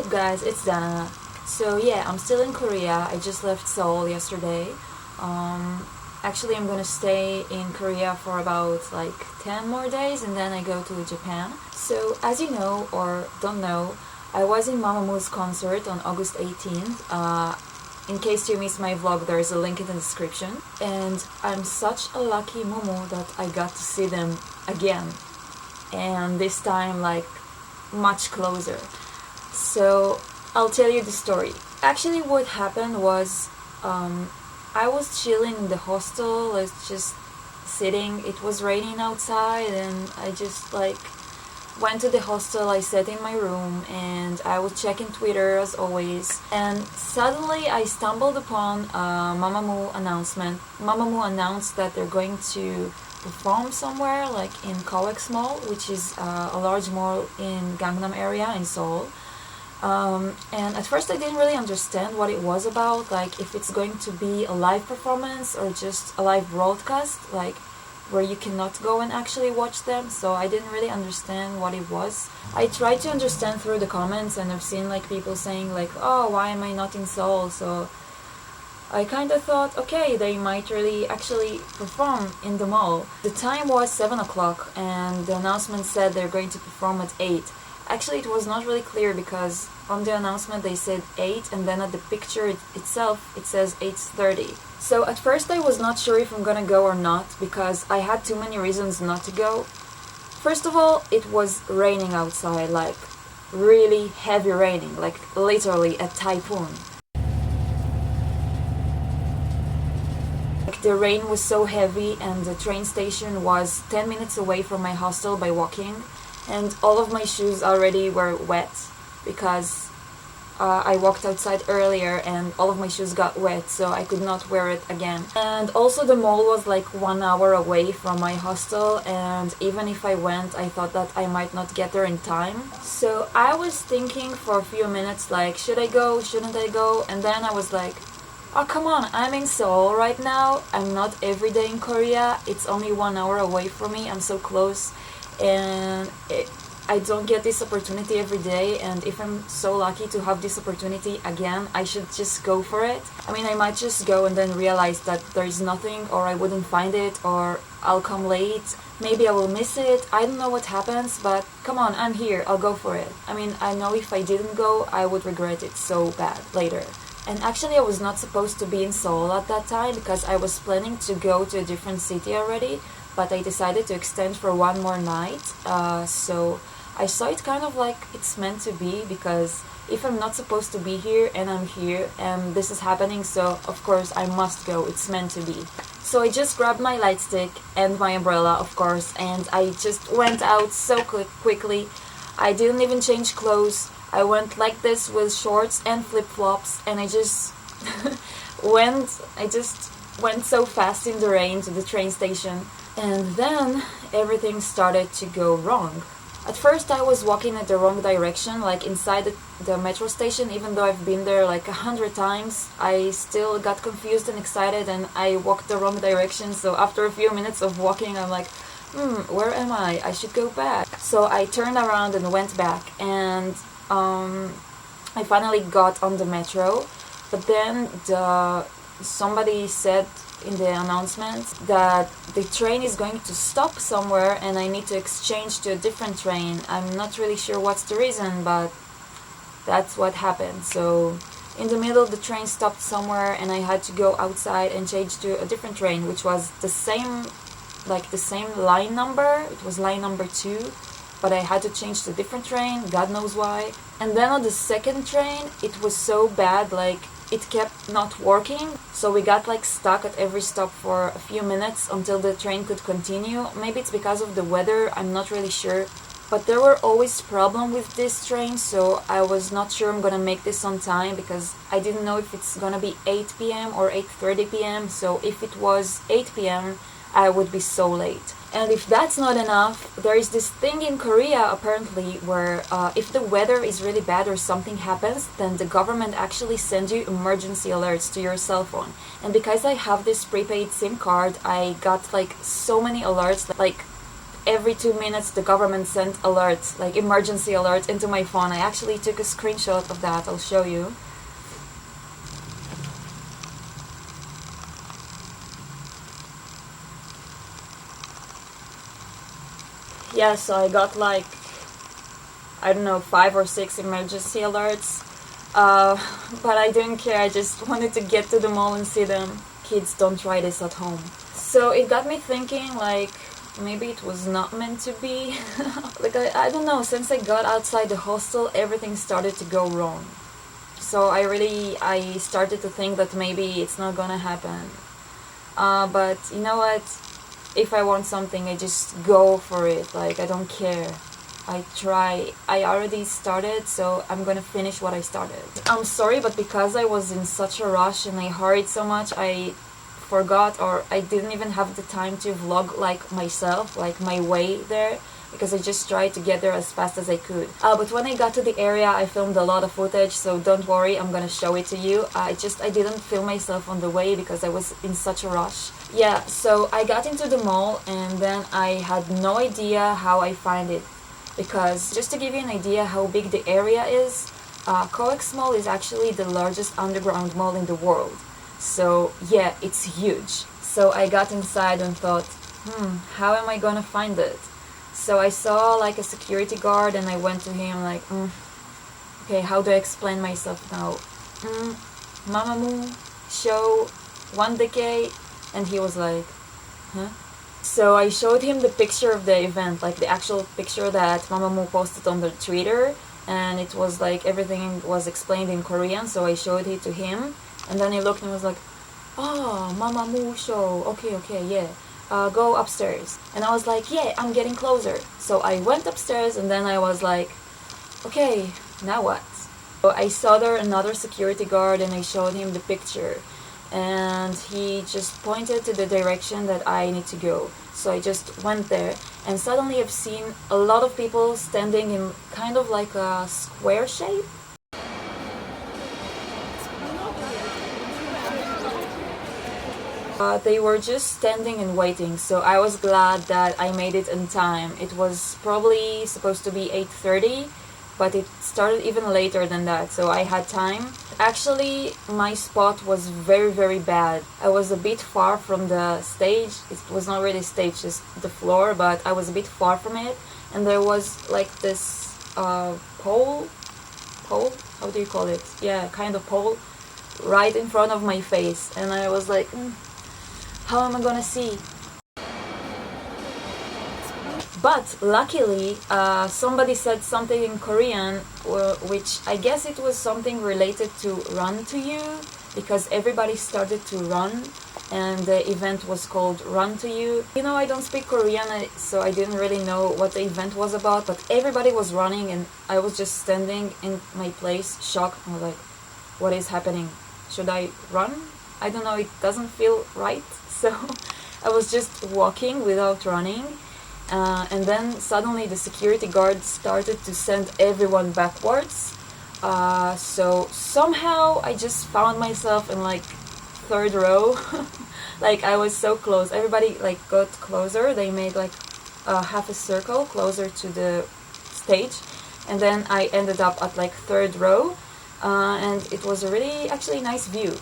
up guys, it's Dana. So yeah, I'm still in Korea. I just left Seoul yesterday. Actually I'm gonna stay in Korea for about like 10 more days and then I go to Japan. So as you know or don't know, I was in Mamamoo's concert on August 18th. In case you missed my vlog, there is a link in the description. And I'm such a lucky Momo that I got to see them again. And this time like much closer. So I'll tell you the story. Actually what happened was I was chilling in the hostel, like just sitting. It was raining outside and I just like went to the hostel. I sat in my room and I was checking Twitter as always, and suddenly I stumbled upon a Mamamoo announcement. Mamamoo announced that they're going to perform somewhere like in COEX mall, which is a large mall in Gangnam area in Seoul. And at first I didn't really understand what it was about, like if it's going to be a live performance or just a live broadcast, like where you cannot go and actually watch them. So I didn't really understand what it was. I tried to understand through the comments and I've seen like people saying like, oh, why am I not in Seoul? So I kind of thought, okay, they might really actually perform in the mall. The time was 7 o'clock and the announcement said they're going to perform at 8. Actually, it was not really clear because on the announcement they said 8 and then at the picture itself it says 8:30. So at first I was not sure if I'm gonna go or not because I had too many reasons not to go. First of all, it was raining outside, like really heavy raining, like literally a typhoon. The rain was so heavy and the train station was 10 minutes away from my hostel by walking, and all of my shoes already were wet because I walked outside earlier and all of my shoes got wet, so I could not wear it again. And also the mall was like 1 hour away from my hostel, and even if I went, I thought that I might not get there in time. So I was thinking for a few minutes like, should I go, shouldn't I go? And then I was like, oh come on, I'm in Seoul right now. I'm not every day in Korea. It's only 1 hour away from me. I'm so close, and I don't get this opportunity every day, and if I'm so lucky to have this opportunity again, I should just go for it. I mean, I might just go and then realize that there's nothing, or I wouldn't find it, or I'll come late. Maybe I will miss it. I don't know what happens, but come on, I'm here. I'll go for it. I mean, I know if I didn't go, I would regret it so bad later. And actually I was not supposed to be in Seoul at that time because I was planning to go to a different city already, but I decided to extend for one more night. So I saw it kind of like it's meant to be, because if I'm not supposed to be here and I'm here and this is happening, so of course I must go. It's meant to be. So I just grabbed my light stick and my umbrella, of course, and I just went out so quickly. I didn't even change clothes. I went like this with shorts and flip-flops, and I just went so fast in the rain to the train station. And then everything started to go wrong. At first I was walking in the wrong direction, like inside the metro station. Even though I've been there like 100 times, I still got confused and excited and I walked the wrong direction. So after a few minutes of walking, I'm like, where am I? I should go back. So I turned around and went back, and I finally got on the metro. But then somebody said in the announcement that the train is going to stop somewhere and I need to exchange to a different train. I'm not really sure what's the reason, but that's what happened. So in the middle the train stopped somewhere and I had to go outside and change to a different train, which was the same line number. It was line number 2, but I had to change to a different train, God knows why. And then on the second train it was so bad, like it kept not working, so we got like stuck at every stop for a few minutes until the train could continue. Maybe it's because of the weather, I'm not really sure, but there were always problems with this train, so I was not sure I'm gonna make this on time because I didn't know if it's gonna be 8 p.m. or 8:30 p.m. So if it was 8 p.m. I would be so late. And if that's not enough, there is this thing in Korea apparently where if the weather is really bad or something happens, then the government actually sends you emergency alerts to your cell phone. And because I have this prepaid SIM card, I got like so many alerts, like every 2 minutes the government sent alerts, like emergency alerts into my phone. I actually took a screenshot of that. I'll show you. Yeah, so I got like, I don't know, 5 or 6 emergency alerts. But I didn't care. I just wanted to get to the mall and see them. Kids, don't try this at home. So it got me thinking, like, maybe it was not meant to be. Like, I don't know, since I got outside the hostel, everything started to go wrong. So I started to think that maybe it's not gonna happen. But you know what? If I want something, I just go for it. Like, I don't care. I try. I already started, so I'm gonna finish what I started. I'm sorry, but because I was in such a rush and I hurried so much, I forgot, or I didn't even have the time to vlog like myself, like my way there, because I just tried to get there as fast as I could. But when I got to the area, I filmed a lot of footage, so don't worry, I'm gonna show it to you. I didn't film myself on the way because I was in such a rush. Yeah, so I got into the mall and then I had no idea how I find it. Because just to give you an idea how big the area is, COEX Mall is actually the largest underground mall in the world. So yeah, it's huge. So I got inside and thought, how am I gonna find it? So I saw like a security guard and I went to him like, okay, how do I explain myself now? Mamamoo, show, Wonderkeei, and he was like, huh? So I showed him the picture of the event, like the actual picture that Mamamoo posted on the Twitter, and it was like everything was explained in Korean, so I showed it to him, and then he looked and was like, oh, Mamamoo show, okay, yeah, go upstairs. And I was like, yeah, I'm getting closer. So I went upstairs and then I was like, okay, now what? So I saw there another security guard and I showed him the picture. And he just pointed to the direction that I need to go. So I just went there, and suddenly I've seen a lot of people standing in kind of like a square shape. They were just standing and waiting, so I was glad that I made it in time. It was probably supposed to be 8:30, but it started even later than that, so I had time. Actually, my spot was very bad. I was a bit far from the stage. It was not really stage, just the floor, but I was a bit far from it. And there was like this pole? How do you call it? Yeah, kind of pole right in front of my face. And I was like, how am I gonna see? But luckily, somebody said something in Korean, which I guess it was something related to run to you, because everybody started to run, and the event was called Run to You. You know, I don't speak Korean, so I didn't really know what the event was about, but everybody was running, and I was just standing in my place, shocked. I was like, what is happening? Should I run? I don't know, it doesn't feel right. So I was just walking without running. And then suddenly the security guard started to send everyone backwards. So somehow I just found myself in like 3rd row. Like I was so close. Everybody like got closer. They made like half a circle closer to the stage. And then I ended up at like 3rd row. And it was a really actually nice view.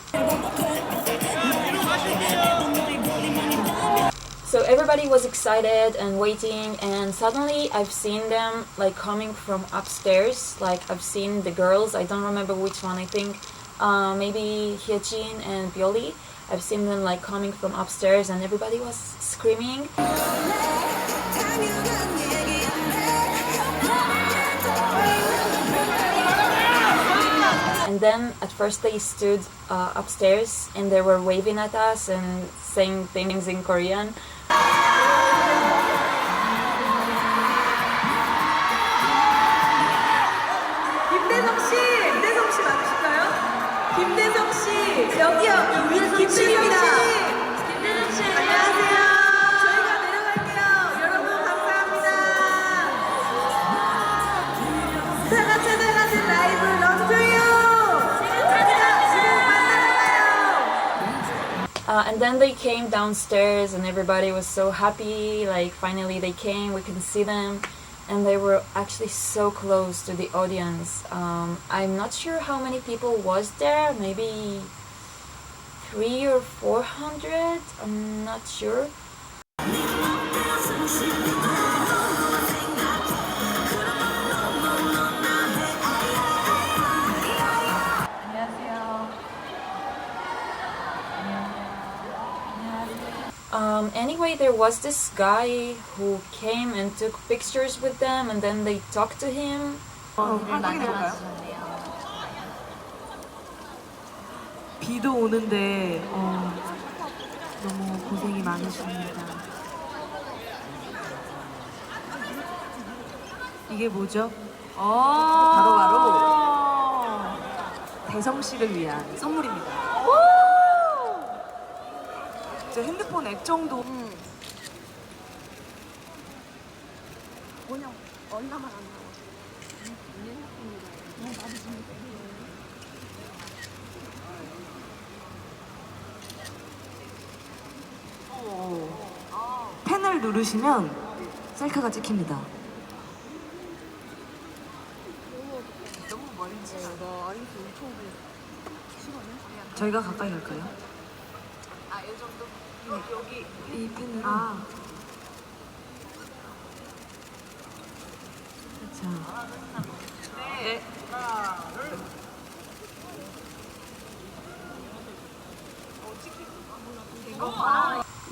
So everybody was excited and waiting, and suddenly I've seen them like coming from upstairs. Like I've seen the girls, I don't remember which one, I think maybe Hyejin and Byuili. I've seen them like coming from upstairs and everybody was screaming. And then at first they stood upstairs and they were waving at us and saying things in Korean. 김대성 씨, 여기요. 김대성 씨. 안녕하세요. 저희가 내려갈게요. 여러분 감사합니다. 사가 찾아가는 라이브 런투유. 지금 만나러 가요. And then they came downstairs and everybody was so happy, like finally they came, we can see them, and they were actually so close to the audience. I'm not sure how many people was there, maybe 300 or 400, I'm not sure. Anyway, there was this guy who came and took pictures with them, and then they talked to him. 비도 오는데 너무 고생이 많으십니다. 이게 뭐죠? 바로 대성 씨를 위한 선물입니다. 제 핸드폰 앱 정도. 그냥 얼마만 안 나와. 펜을 누르시면 셀카가 찍힙니다. 너무 멀지? 저희가 가까이 갈까요? 이 정도? 여기 이 펜으로. 자. 네.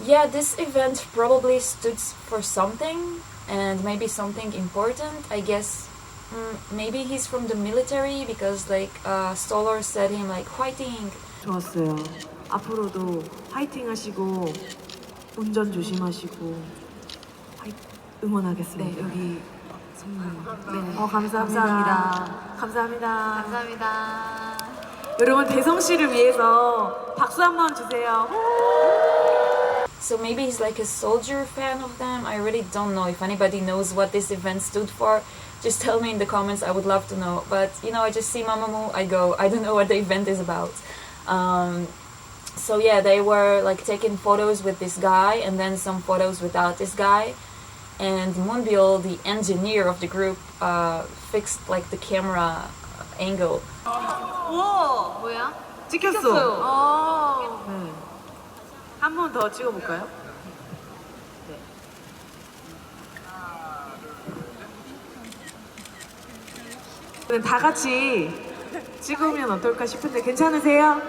Yeah, this event probably stood for something, and maybe something important. I guess maybe he's from the military because like Stoller said him like fighting. 좋았어요. 앞으로도 화이팅 하시고 운전 조심하시고 응원하겠습니다. 네, 여기 선물. 네. 감사합니다. 감사합니다. 여러분 대성 씨를 위해서 박수 한번 주세요. So maybe he's like a soldier fan of them. I really don't know. If anybody knows what this event stood for, just tell me in the comments. I would love to know. But you know, I just see Mamamoo, I go, I don't know what the event is about. So yeah, they were like taking photos with this guy and then some photos without this guy. And Moonbyul, the engineer of the group, fixed like the camera angle. 우와! 뭐야? 찍혔어. 네. 한 번 더 찍어볼까요? 네. 다 같이 찍으면 어떨까 싶은데 괜찮으세요?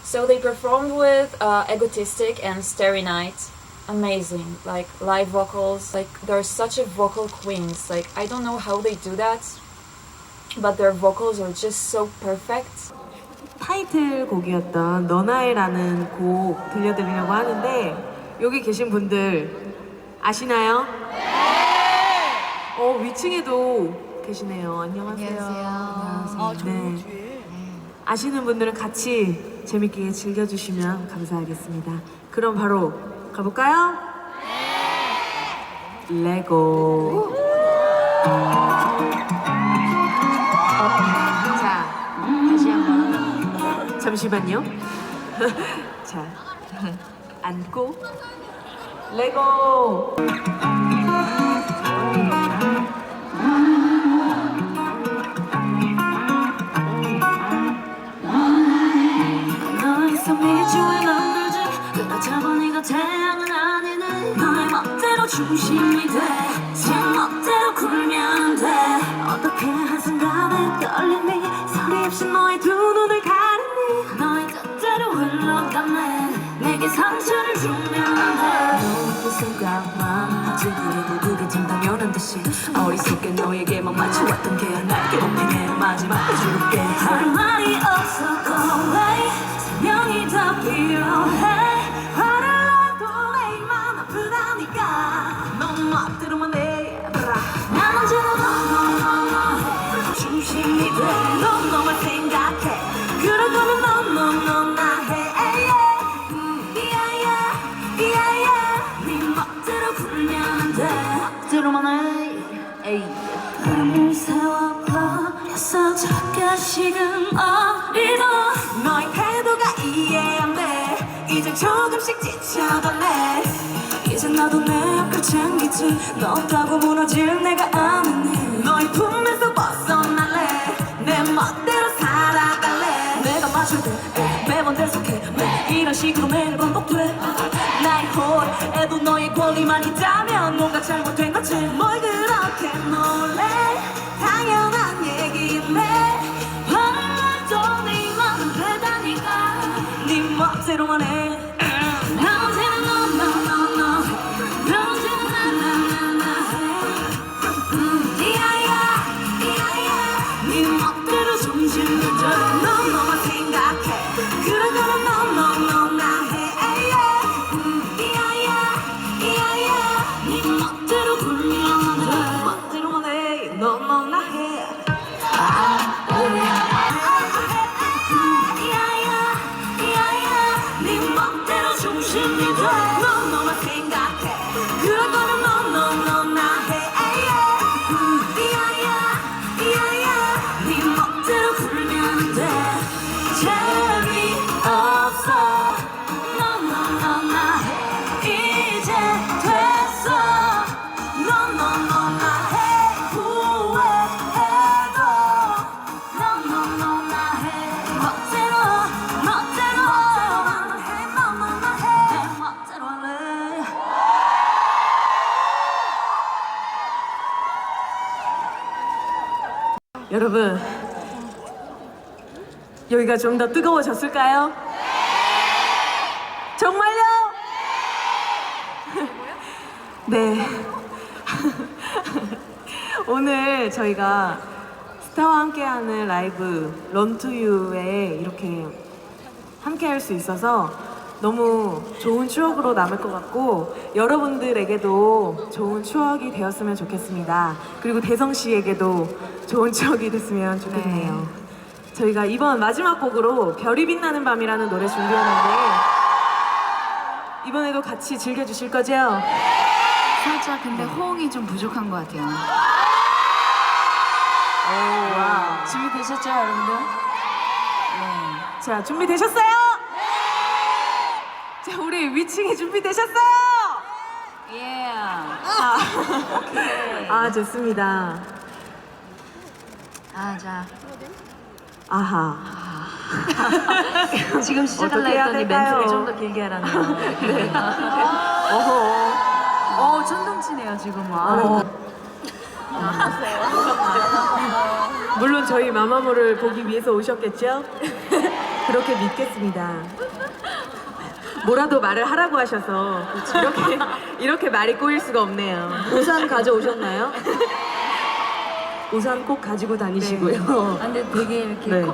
So they performed with Egotistic and Starry Night. Amazing, like live vocals. Like they're such a vocal queens. Like I don't know how they do that, but their vocals are just so perfect. 타이틀곡이었던 너나에라는 곡 들려드리려고 하는데 여기 계신 분들 아시나요? 위층에도 계시네요. 안녕하세요. 네. 아시는 분들은 같이 재밌게 즐겨주시면 감사하겠습니다. 그럼 바로 가볼까요? 레고. 자, 다시 한번. 잠시만요. 자, 앉고 레고. 태양은 아니네 너의 멋대로 중심이 돼 제 멋대로 굴면 돼 어떻게 한순간에 떨림이 소리 없이 너의 두 눈을 가리니 너의 뜻대로 흘러가네 내게 상처를 주면 돼 너의 생각만 하지 그리고 그게 참 당연한 듯이 어리석게 너에게만 맞춰왔던 게 날개 높이 내 마지막 줄게 할 말이 없어 go away 생명이 더 필요해 멋대로만 해 난 언제나 너 중심이 돼 넌 너만 생각해 그럴 거면 넌 나해 네 멋대로 굴면 돼 멋대로만 해 밤을 세워버렸어 잠깐씩은 어리도 너의 태도가 이제 조금씩 지쳐갈래 이제 나도 내 옆을 챙기지 너 없다고 무너질 내가 아는 너의 품에서 벗어날래 내 멋대로 살아갈래 내가 맞출 때 매번 대속해 이런 식으로 매일 반복돼 나의 홀에도 너의 권리만 있다면 뭔가 잘못된 거지 뭘 그렇게 놀래 당연한 얘기인데 바라도 네 맘은 되다니까 네 멋대로만 해 언제나 너너너너 언제나 나나나나 이야야 네 멋대로 정신을 들어 너만 생각해 그래 너너너너 나 해 이야야 네 멋대로 굴면 돼 멋대로만 해 너너 나 해 네 멋대로 중심이 돼 너만 생각해 그런 거는 너너 나 해 네 멋대로 굴면 돼 재미없어 너너 나 해 이제 됐어 너너 나 해 후회해도 너너 나 해 멋대로 해 너너 나 해 멋대로 할래 여러분 여기가 좀 더 뜨거워졌을까요? 정말요? 네. 오늘 저희가 스타와 함께하는 라이브 런투유에 이렇게 함께할 수 있어서 너무 좋은 추억으로 남을 것 같고 여러분들에게도 좋은 추억이 되었으면 좋겠습니다. 그리고 대성 씨에게도 좋은 추억이 됐으면 좋겠네요. 저희가 이번 마지막 곡으로 별이 빛나는 밤이라는 노래 준비했는데 이번에도 같이 즐겨주실 거죠? 살짝 근데 호응이 좀 부족한 것 같아요. 오, 와. 준비되셨죠, 여러분들? 네. 자, 준비되셨어요? 자, 우리 위층이 준비되셨어요? 예. 아, 좋습니다. 자. 아하. 지금 시작할라 어떻게 해야 했더니 될까요? 멘트를 좀 더 길게 하라네요. 네. 어허. 천둥치네요, 지금. 물론 저희 마마무를 보기 위해서 오셨겠죠? 그렇게 믿겠습니다. 뭐라도 말을 하라고 하셔서 이렇게 말이 꼬일 수가 없네요. 우산 가져오셨나요? 우산 꼭 가지고 다니시고요. 근데 되게 이렇게 네.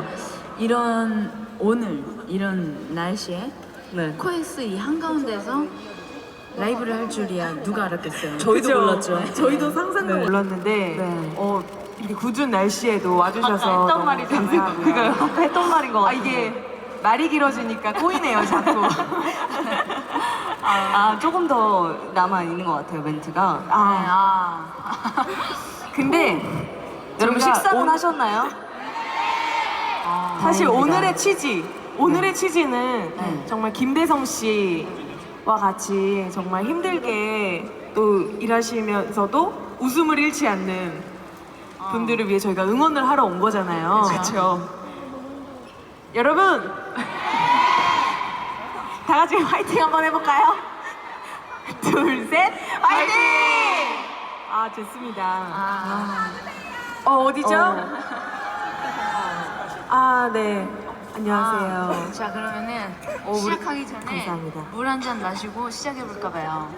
오늘 이런 날씨에 네. 코엑스 이 한가운데서 라이브를 할 줄이야 누가 알았겠어요. 저희도 그죠? 몰랐죠. 저희도 상상도 네. 몰랐는데 네. 이렇게 굳은 날씨에도 와주셔서 했던 말이잖아요. 그거요. 했던 말인 것 같아요. 이게 말이 길어지니까 꼬이네요 자꾸. 조금 더 남아 있는 것 같아요 멘트가. 근데 여러분 저희가 식사는 하셨나요? 사실 다행입니다. 오늘의 취지는 네. 정말 김대성 씨와 같이 정말 힘들게 또 일하시면서도 웃음을 잃지 않는 분들을 위해 저희가 응원을 하러 온 거잖아요. 그렇죠. 여러분 다 같이 화이팅 한번 해볼까요? 둘, 셋, 화이팅! 좋습니다. 어디죠? 네. 안녕하세요. 자 그러면은 시작하기 전에 감사합니다. 물 한 잔 마시고 시작해 볼까 봐요.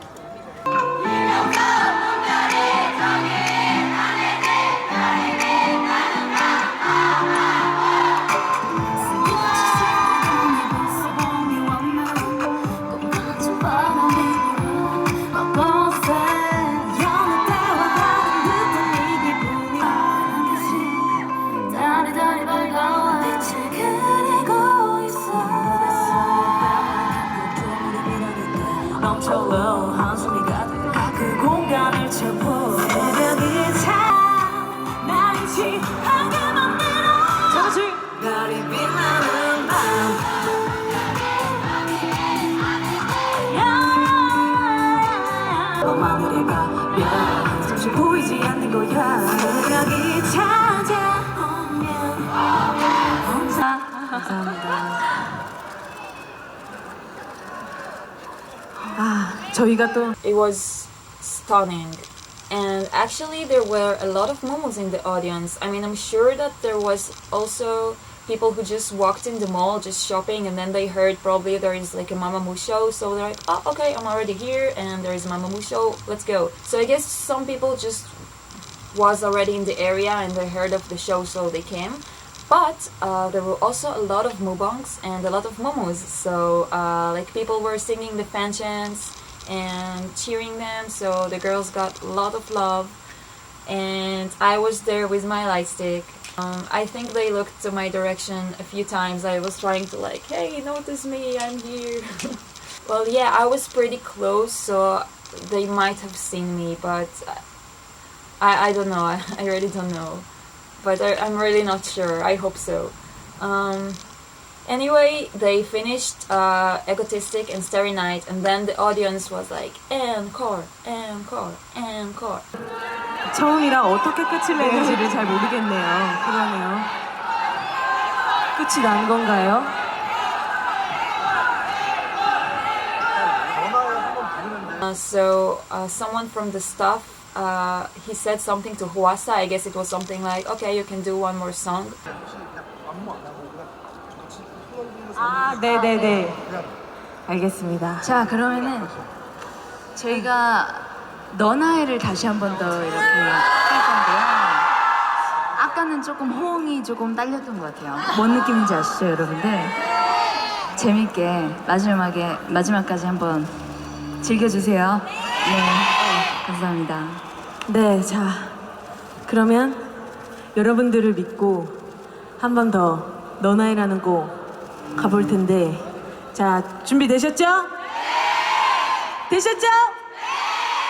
한숨이 가득 그 공간을 채워 새벽이 차 나를 취하게 만들어 자같이 별이 빛나는 밤 아닌 거야. 여기 찾아오면. 감사합니다. 아, 저희가 또 It was stunning. And actually there were a lot of momos in the audience. I mean, I'm sure that there was also people who just walked in the mall just shopping and then they heard probably there is like a Mamamoo show, so they're like, oh, okay, I'm already here and there is a Mamamoo show, let's go. So I guess some people just was already in the area and they heard of the show, so they came. But there were also a lot of mukbangs and a lot of momos, so like people were singing the fan chants and cheering them, so the girls got a lot of love. And I was there with my light stick. I think they looked to my direction a few times. I was trying to like, hey, notice me, I'm here. Well, yeah, I was pretty close, so they might have seen me, but I don't know. I really don't know. But I'm really not sure. I hope so. Anyway, they finished Egotistic and Starry Night, and then the audience was like, encore, encore, encore. 처음이라 어떻게 끝을 내는지를 잘 모르겠네요. 그러네요. 끝이 난 건가요? So someone from the staff, he said something to Huasa. I guess it was something like, okay, you can do one more song. 아, 네네네. 알겠습니다. 자, 그러면은 저희가 너나이를 다시 한 번 더 이렇게 할 건데요. 아까는 조금 호응이 조금 딸렸던 것 같아요. 뭔 느낌인지 아시죠, 여러분들? 재밌게 마지막까지 한번 즐겨주세요. 네, 감사합니다. 네, 자, 그러면 여러분들을 믿고 한 번 더 너나이라는 곡 가볼 텐데, 자, 준비되셨죠? 되셨죠?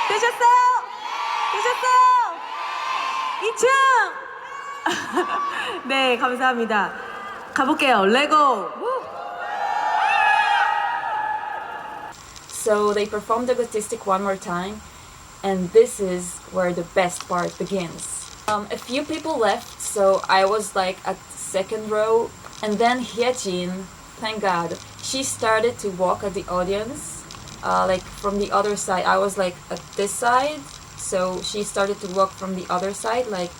되셨어요? 되셨어요? 2층! 네, 감사합니다. 가볼게요. 레고! So they performed Egotistic one more time, and this is where the best part begins. A few people left, so I was like at the second row, and then Hyejin, thank God, she started to walk at the audience, like from the other side. I was like at this side, so she started to walk from the other side, like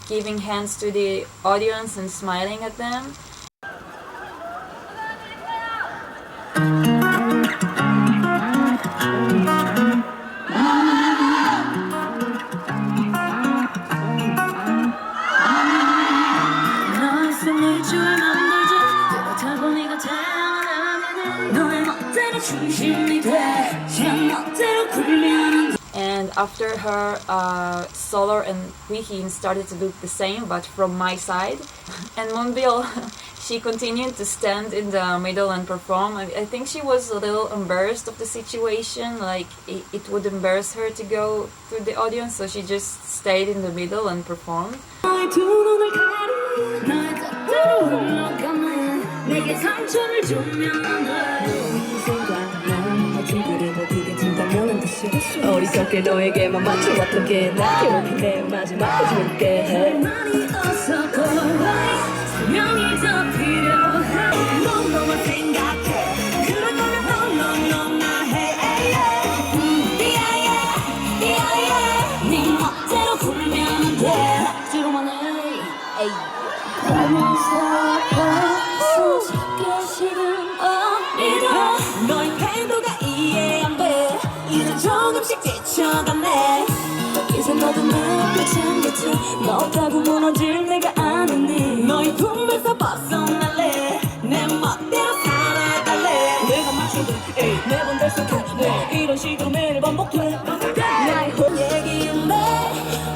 giving hands to the audience and smiling at them. And after her, Solar and Wihin started to do the same, but from my side. And Moonbil, she continued to stand in the middle and perform. I think she was a little embarrassed of the situation, like it would embarrass her to go to the audience, so she just stayed in the middle and performed. 어리석게 너에게만 맞춰왔던 게 나 괴롭힌 내 마지막 줄게 해 많이 어서고 설명이 더 필요해 너만 생각해 그럴 거면 너나 해 네 멋대로 굴면 돼 억지로만 해 솔직히 싫은 어리다 너의 태도가 이해 안 돼 이제 조금씩 지쳐가네 이제 너도 마찬가지 너 없다고 무너질 내가 아느니 너의 품에서 벗어날래 내 멋대로 살아갈래 내가 맞춰도 매번 달성해 이런 식으로 매일 반복돼 나의 혼 얘기인데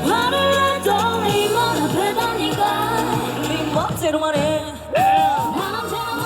화를 내도 네 맘 앞에 다니까 네 멋대로만 해 멋대로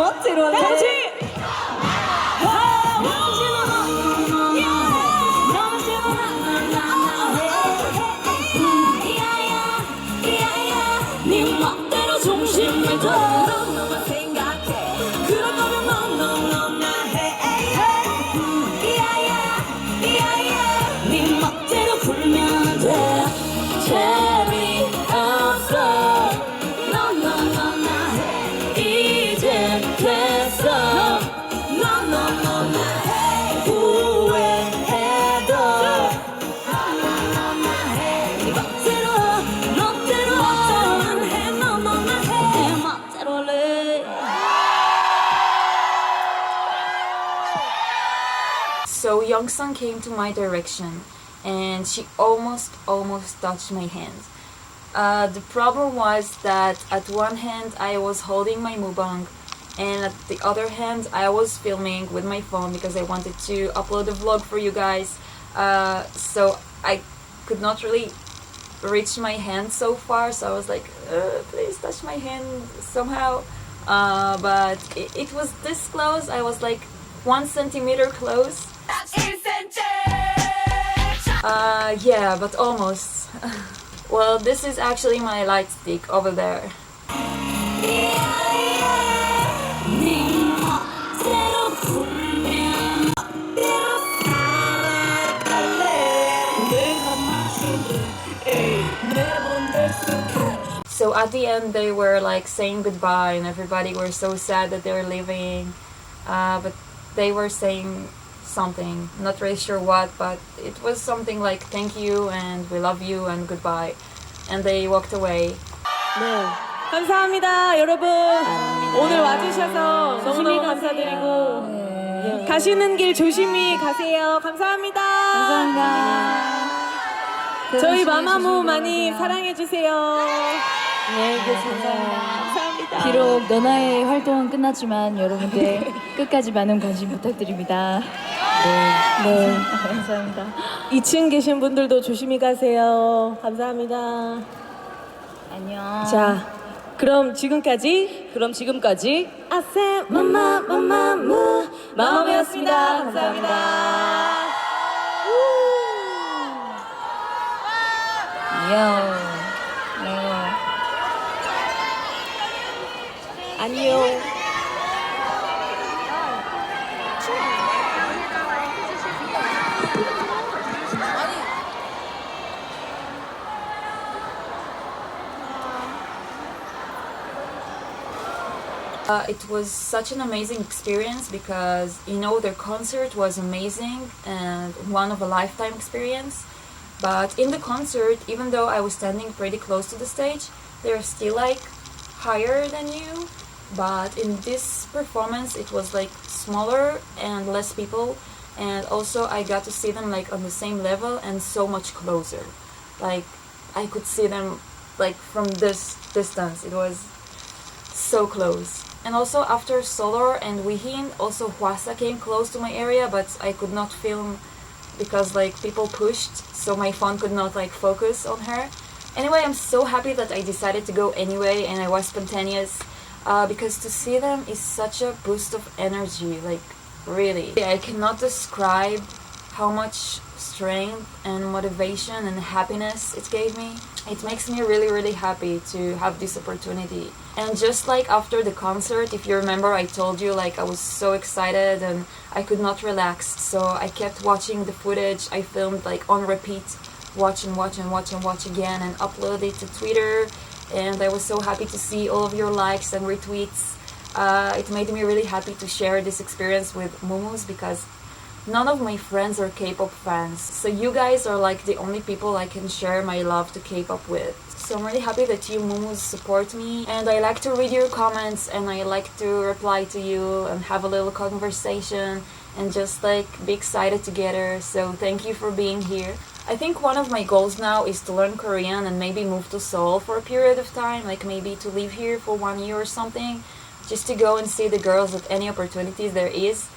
멋대로 할래. 같이. 네 멋대로 중심을 둬. 너만 생각해. 그럴 거면 너나 해. 네 멋대로 굴면 돼. 재미없어. 너나 해. 이제 됐어. 너나 해. 후회해도 너나 해. 네 멋대로 해. 너나 해. 내 멋대로 할래. So Youngsun came to my direction and she almost touched my hand. The problem was that at one hand I was holding my mukbang and at the other hand I was filming with my phone because I wanted to upload a vlog for you guys. So I could not really reach my hand so far, so I was like, please touch my hand somehow. But it was this close. I was like 1 centimeter close. Yeah, but almost. Well, this is actually my light stick over there. 네 멋대로 굴면 멋대로 살아갈래. 내가 마시는 매번 들쑥해. So at the end, they were like saying goodbye, and everybody were so sad that they were leaving. But they were saying something, not really sure what, but it was something like thank you and we love you and goodbye. And they walked away. 네, 감사합니다, 여러분. 오늘 와주셔서 너무너무 감사드리고 네. 가시는 길 조심히 가세요. 감사합니다. 감사합니다. 저희 마마무 많이 사랑해 주세요. 네, 감사합니다. 감사합니다. 비록 너나의 활동은 끝났지만 여러분들 끝까지 많은 관심 부탁드립니다. 네, 감사합니다. 2층 계신 분들도 조심히 가세요. 감사합니다. 안녕. 자, 그럼 지금까지 아셈 마마무 마마무였습니다. 감사합니다. 안녕. It was such an amazing experience because, you know, their concert was amazing and one of a lifetime experience. But in the concert, even though I was standing pretty close to the stage, they're still like higher than you. But in this performance, it was like smaller and less people. And also I got to see them like on the same level and so much closer. Like I could see them like from this distance. It was so close. And also after Solar and Wihin, also Hwasa came close to my area, but I could not film because like people pushed, so my phone could not like focus on her. Anyway, I'm so happy that I decided to go anyway and I was spontaneous because to see them is such a boost of energy, like really. I cannot describe how much strength and motivation and happiness it gave me. It makes me really happy to have this opportunity. And just like after the concert, if you remember, I told you like I was so excited and I could not relax. So I kept watching the footage I filmed like on repeat, watch again and upload it to Twitter. And I was so happy to see all of your likes and retweets. It made me really happy to share this experience with Mumus because none of my friends are K-pop fans, so you guys are like the only people I can share my love to K-pop with. So I'm really happy that you Mumus support me, and I like to read your comments and I like to reply to you and have a little conversation and just like be excited together. So thank you for being here. I think one of my goals now is to learn Korean and maybe move to Seoul for a period of time, like maybe to live here for 1 year or something, just to go and see the girls at any opportunities there is.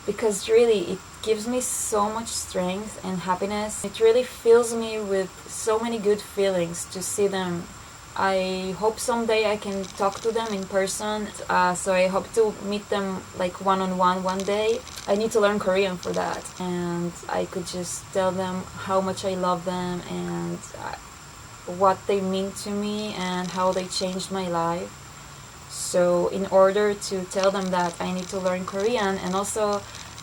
Because really it gives me so much strength and happiness. It really fills me with so many good feelings to see them I hope someday I can talk to them in person. So I hope to meet them like one-on-one one day. I need to learn Korean for that, and I could just tell them how much I love them and what they mean to me and how they changed my life. So in order to tell them that, I need to learn Korean, and also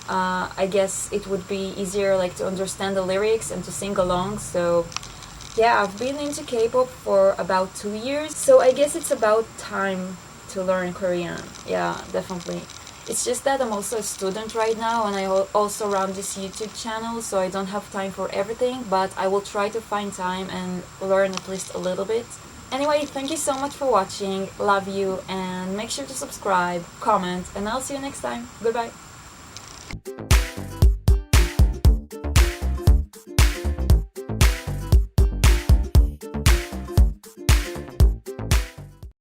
I guess it would be easier like to understand the lyrics and to sing along. So yeah, I've been into K-pop for about 2 years, so I guess it's about time to learn Korean. Yeah, definitely. It's just that I'm also a student right now, and I also run this YouTube channel, so I don't have time for everything, but I will try to find time and learn at least a little bit. Anyway, thank you so much for watching, love you, and make sure to subscribe, comment, and I'll see you next time. Goodbye!